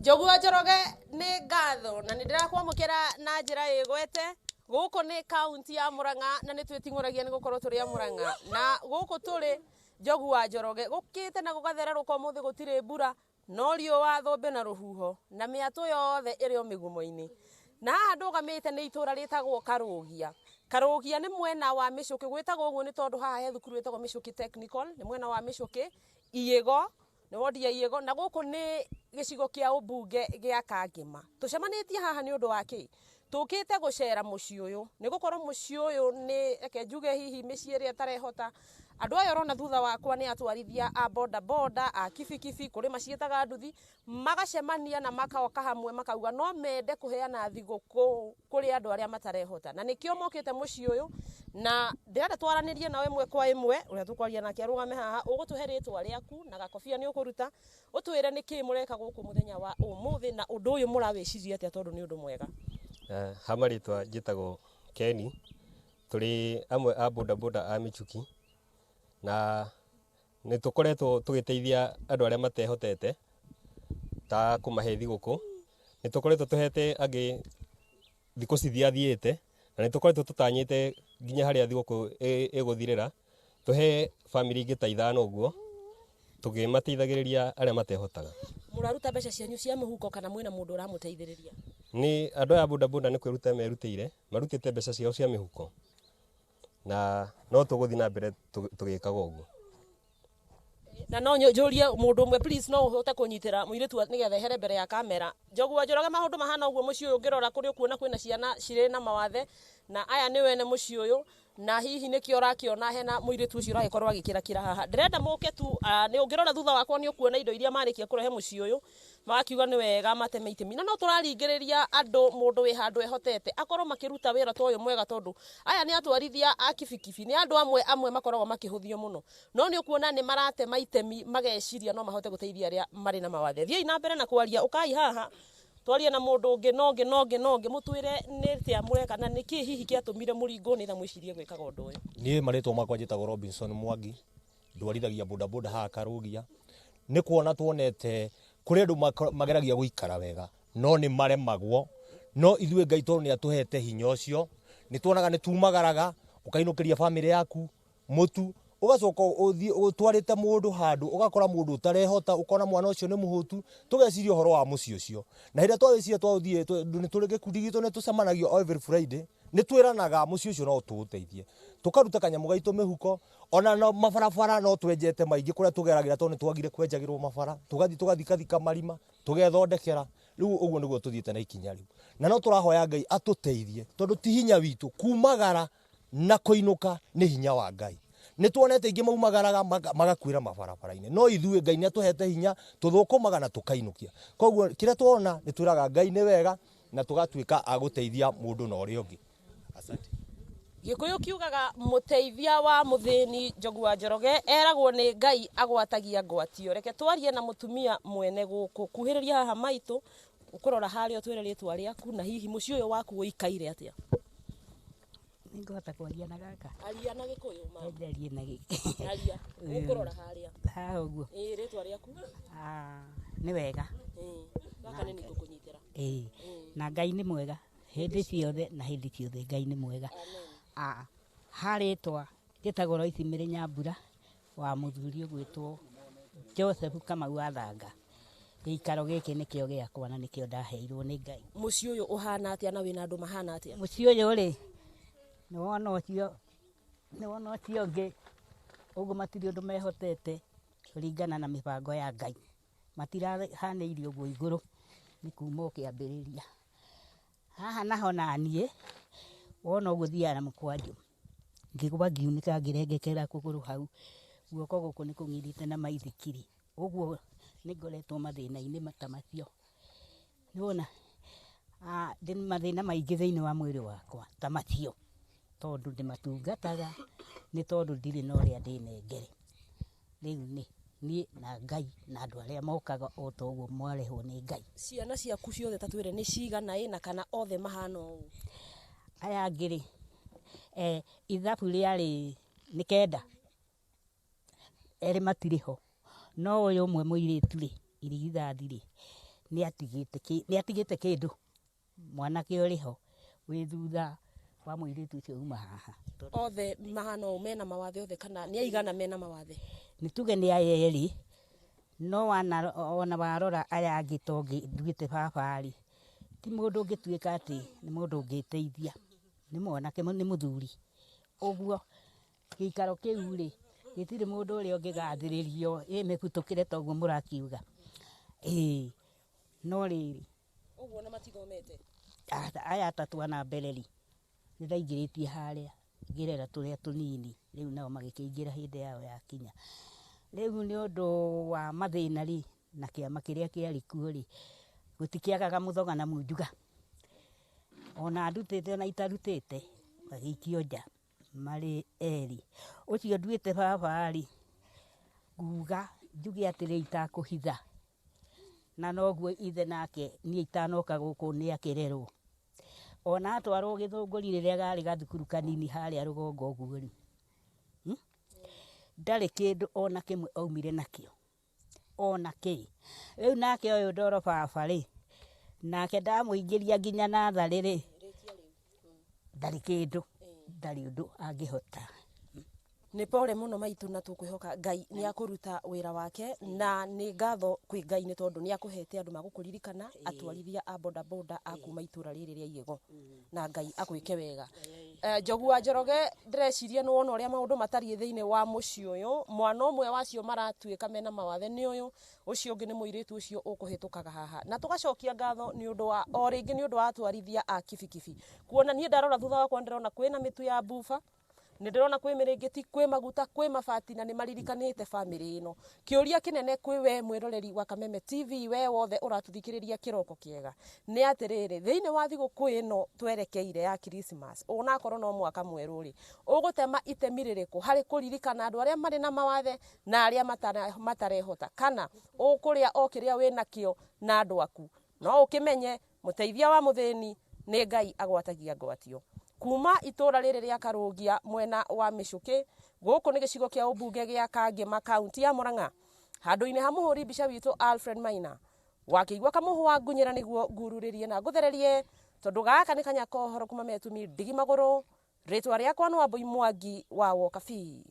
Njogua Njoroge nĩ ngatho na nĩ ndĩrakwamũkĩra na njĩra ĩgwete. Gũkũ nĩ kaunti ya Murang'a na nĩ twĩting'ũragia nĩ gũkorwo tũrĩ a Murang'a. Na gũkũ tũrĩ Njogua Njoroge gũkĩte na gũgathererũka ũmũthĩ gũtirĩ mbura no riũa thũmbĩ na rũhuho na mĩatũ yothe ĩrĩ o mĩgumo-inĩ. Na haha ndũgamĩte nĩ itũra rĩtagwo Karũgia. Karũgia nĩ mwena wa Mĩcũkĩ, gwĩtagwo ũguo nĩ tondũ haha he thukuru wĩtagwo Mĩcũkĩ Technical, nĩ mwena wa Mĩcũkĩ, Iyĩgo, nĩ wodi ya Iyĩgo, na gũkũ nĩ gĩcigo kĩa ũmbunge gĩa Kangema. Tũcemanĩtie haha nĩ ũndũ wa kĩ? Tũkĩte gũcera mũciĩ ũyũ, nĩ gũkorwo mũciĩ ũyũ nĩ reke njuge hihi mĩciĩ ĩrĩa ĩtarehota. Andũ aya ũrona thutha wakwa nĩ atwarithia a boda boda, a kibikibi, kũrĩ maciĩtaga nduthi, magacemania na makoka hamwe makauga no mende kũheana thigũkũ kũrĩ andũ arĩa matarehota. Na nĩkĩo mokĩte mũciĩ ũyũ na ndĩrenda twaranĩrie nawe ĩmwe kwa ĩmwe ũrĩa tũkwaria nake arũgame haha, ũgũtũhe rĩtwa rĩaku na gakobia nĩ ũkũruta, ũtwĩre nĩkĩ mũreka gũkũ mũthenya wa ũmũthĩ na ũndũ ũyũ mũrawĩciria atĩa tondũ nĩ ũndũ mwega. Hama rĩtwa njĩtagwo Keni, tũrĩ amwe a boda boda a Mĩchuki na nĩ tũkoretwo tũgĩteithia andũ arĩa matehotete ta kũmahe thigũkũ. Nĩ tũkoretwo tũhete angĩ thikũ cithiathiĩte na nĩ tũkoretwo tũtanyĩte nginya harĩa thigũkũ ĩgũthirĩra tũhe family ingĩ ta 5 ũguo tũkĩmateithagĩrĩria arĩa matehotaga. Mũraruta mbeca cianyu cia mũhuko kana mwĩna mũndũ ũramũteithĩrĩria? Nĩ andũ aya boda boda nĩ kwĩruta merutĩire, marutĩte mbeca ciao cia mĩhuko na no tũgũthiĩ na mbere tũgĩkaga ũguo. Na no njũrie mũndũ ũmwe please, no ũhote kũnyitĩra mũirĩtu nĩgetha ehere mbere ya kamera. Njogua Njoroge, maũndũ mahana ũguo mũciĩ ũyũ ũngĩrora kũrĩ ũkuona kwĩna ciana cirĩ na mawathe na aya nĩ wene mũciĩ ũyũ na hihi nĩkĩo ũrakĩona hena mũirĩtu ũcio ũragĩkorwo agĩkĩrakĩra haha. Ndĩrenda mũke tu nĩ ũngĩrora thutha wakwa nĩ ũkuona indo iria marĩkia kũrehe mũciĩ ũyũ, magakiuga nĩ wega mateme itemi. Na no tũraringĩrĩria andũ, mũndũ wĩ handũ ehotete akorwo makĩruta wĩra ta ũyũ mwega, tondũ aya nĩ atwarithia a kibikibi, nĩ andũ amwe makoragwo makĩhũthio mũno, no nĩ ũkuona nĩ maratema itemi mageciria no mahote gũteithia arĩa marĩ na mawathe. Thiĩi na mbere na kwaria, ũkai haha twarie na mũndũ ũngĩ no ũngĩ mũtwĩre nĩ atĩa mũreka na nĩkĩ hihi kĩatũmire mũringwo nĩ tha mwĩcirie gwĩkaga ũndũ ũyũ. Niĩ marĩtwa makwa njĩtagwo Robinson Mwangi, ndwarithagia boda boda haha Karũgia. Nĩ kuona tuonete kũrĩ andũ mageragia gũikara wega no nĩ maremagwo, no ithuĩ Ngai tondũ nĩ atũhete hinya ũcio nĩ tuonaga nĩ tumagaraga, ũkainũkĩria family yaku mũtu, ũgacoka ũtwarĩte mũndũ handũ ũgakora mũndũ ũtarehota, ũkona mwana ũcio nĩ mũhũtu, tũgeciria ũhoro wa mũciĩ ũcio. Na hĩndĩ twagĩciria twathiĩ nĩ tũrĩ gĩkundi gitũ nĩ tũcemanagio every Friday, nĩ twĩranaga mũciĩ ũcio no tũũteithie, tũkaruta kanyamũ gaitũ mĩhuko, ona no mabarabara no twenjete maingĩ kũrĩa tũgeragĩra tondũ nĩ twagire kwenjagĩrwo mabara, tũgathiĩ tũgathika marima tũgethondekera. Rĩu ũguo nĩguo tũthiĩte na ikinya rĩu, na no tũrahoya Ngai atũteithie tondũ ti hinya witũ, kumagara na kũinũka nĩ hinya wa Ngai. Nĩ tuonete ingĩ maumagaraga magakuĩra mabarabara-inĩ, no ithuĩ Ngai nĩ atũhete hinya tũthũkũmaga na tũkainũkia. Koguo kĩrĩa tuona nĩ twĩraga Ngai nĩ wega na tũgatuĩka a gũteithia mũndũ na ũrĩa ũngĩ. Asante. Gĩkũyũ kiugaga mũteithia wa mũthĩni. Njogua Njoroge eragwo nĩ Ngai agwatagia ngwatio. Reke twarie na mũtumia mwene gũkũ, kuhĩrĩria haha maitũ, ũkũrora harĩa ũtwĩre rĩtwa rĩaku na hihi mũciĩ ũyũ waku ũikaire atĩa. Ngota kwaria na gaka. Aria na Gĩkũyũ ma. Enderie na gĩkĩ. Aria. Ũkũrora harĩa. Ha ũguo. Rĩtwa rĩaku? Nĩ wega. Gaka nĩ nĩngũkũnyitĩra. Na Ngai nĩ mwega hĩndĩ ciothe na hĩndĩ ciothe Ngai nĩ mwega. Harĩtwa njĩtagwo Roici Mĩrĩ Nyambura wa mũthuri ũgwĩtwo Joseph Kamau Athanga. Gĩikaro gĩkĩ nĩkĩo gĩakwa na nĩkĩo ndaheirwo nĩ Ngai. Mũciĩ ũyũ ũhana atĩa na wĩna andũ mahana atĩa? Mũciĩ ũyũ rĩ, nĩ wona ũcio ũngĩ ũguo matirĩ ũndũ mehotete kũringana na mĩbango ya Ngai, matirahanĩirio ũguo igũrũ nĩ kuma ũkĩambĩrĩria. Haha naho naniĩ wona ũguo thiaga na mũkwanjũ ngĩgwa ngiunĩka ngĩrengekera kũgũrũ hau, guoko gũkũ nĩ kũng'irĩte na maithikiri, ũguo nĩ ngoretwo mathĩna-inĩ ta macio. Nĩwona ndĩ mathĩna maingĩ thĩinĩ wa mwĩrĩ wakwa ta macio, tondũ ndĩmatungataga nĩ tondũ ndirĩ na ũrĩa ndĩnengere. Rĩu niĩ na Ngai na andũ arĩa mokaga o ta ũguo mwarehwo nĩ Ngai. Ciana ciaku ciothe ta twĩre nĩ cigana na kana othe mahana ũũ? Aya angĩ rĩ, ithabu rĩarĩ nĩ 9, erĩ matirĩ ho, no ũyũ ũmwe mũirĩtu rĩ, irigithathi rĩ nĩatigĩte kĩndũ mwanake ũrĩho wĩ thutha wa mũirĩtu ũcio uma haha othe mahana ũũ mena mawathe othe kana nĩ aigana mena mawathe nĩ tuge nĩ aya erĩ no ona warora aya angĩ tongi ndugĩte baba-rĩ ti mũndũ ũngĩtuĩka atĩ nĩ mũndũ ũngĩteithia nĩ mwanake nĩ mũthuri ũguo gĩikaro kĩu-rĩ gĩtirĩ mũndũ ũrĩa ũngĩgathĩrĩrio mĩbutũkĩre ta ũguo mũrakiuga no rĩrĩ ũguo na matithomete aya atatũ ana mbere-rĩ nĩthaingĩrĩtie harĩa ngĩrera tũrĩa tũnini rĩu nao magĩkĩingĩra hĩndĩ yao yakinya rĩu nĩ ũndũ wa mathĩna-rĩ na kĩama kĩrĩa kĩarĩ kuo-rĩ gũtikĩagaga mũthoga na munjuga ona ndutĩte ona itarutĩte magĩikio nja marĩ erĩ ũcio nduĩte baba-rĩ nguga njuge atĩrĩ itakũhitha na noguo ithe nake niĩ itanoka gũkũ nĩ akĩrerwo ona atwarwo gĩthũngũri rĩrĩa garĩ gathukuru kanini harĩa rũgongo ũguo-rĩ ndarĩ kĩndũ ona kĩmwe aumire nakĩo ona kĩ rĩu nake ũyũ ndoro baba-rĩ nake ndamũingĩria nginya natharĩ-rĩ ndarĩ kĩndũ ndarĩ ũndũ angĩhota nĩ pole mũno maitũ na tũkwĩhoka Ngai nĩ akũruta wĩra wake na nĩ ngatho kwĩ Ngai nĩ tondũ nĩ akũhete andũ magũkũririkana atwarithia a boda boda a kuma itũra rĩrĩ rĩa Igego na Ngai akwĩke wega Njogu wa Njoroge ndĩreciria nĩ wona ũrĩa maũndũ matariĩ thĩinĩ wa mũciĩ ũyũ mwana ũmwe wacio maratuĩka mena mawathe nĩ ũyũ ũcio ũngĩ nĩ mũirĩtu ũcio ũkũhĩtũkaga haha na tũgacokia ngatho nĩ ũndũ wa o rĩngĩ nĩ ũndũ wa atwarithia a kibikibi kuona niĩ ndarora thutha wakwa ndĩrona kwĩna mĩtu ya buba nĩ ndĩrona kwĩ mĩrĩngĩti kwĩ maguta kwĩ mabati na nĩ maririkanĩte bamĩrĩ ĩno kĩũria kĩnene kwĩ we mwĩroreri wa Kameme TV we wothe ũratũthikĩrĩria kĩroko kĩega nĩ atĩrĩrĩ thĩinĩ wa thigũkũ ĩno twerekeire ya Christmas onakorwo no mwaka mwerũ-rĩ ũgũtema itemi rĩrĩkũ harĩ kũririkana andũ arĩa marĩ na mawathe na arĩa matarehota kana ũkũrĩa o kĩrĩa wĩnakĩo na andũ aku no ũkĩmenye mũteithia wa mũthĩni nĩ Ngai agwatagia ngwatio kuma itũra rĩrĩ rĩa Karũngia mwena wa Mĩcũkĩ gũkũ nĩ gĩcigo kĩa ũmbunge gĩa Kangema kaunti ya Mũrang'a handũ-inĩ ha mũhũri mbica witũ Alfred Maina wakĩigua kamũhũa ngunyĩra nĩguo ngururĩrie na ngũthererie tondũ gaka nĩ kanya kohoro kuma metumi ndigi magũrũ rĩtwa rĩakwa nĩ Wambui Mwangi wa Wokabi.